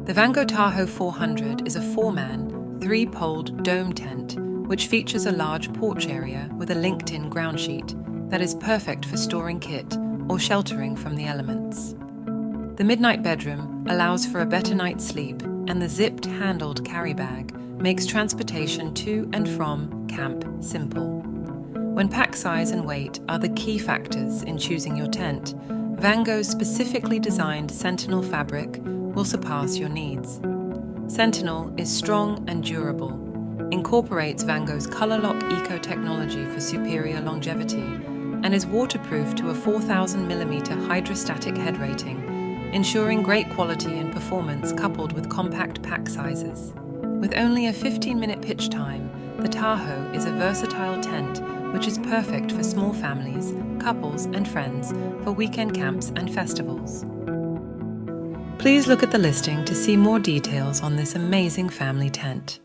The Vango Tahoe 400 is a 4-man, 3-poled dome tent which features a large porch area with a linked-in ground sheet that is perfect for storing kit or sheltering from the elements. The midnight bedroom allows for a better night's sleep, and the zipped handled carry bag makes transportation to and from camp simple. When pack size and weight are the key factors in choosing your tent, Vango's specifically designed Sentinel fabric will surpass your needs. Sentinel is strong and durable, incorporates Vango's Color Lock Eco technology for superior longevity, and is waterproof to a 4,000mm hydrostatic head rating, ensuring great quality and performance coupled with compact pack sizes. With only a 15-minute pitch time, the Tahoe is a versatile tent which is perfect for small families, couples, and friends for weekend camps and festivals. Please look at the listing to see more details on this amazing family tent.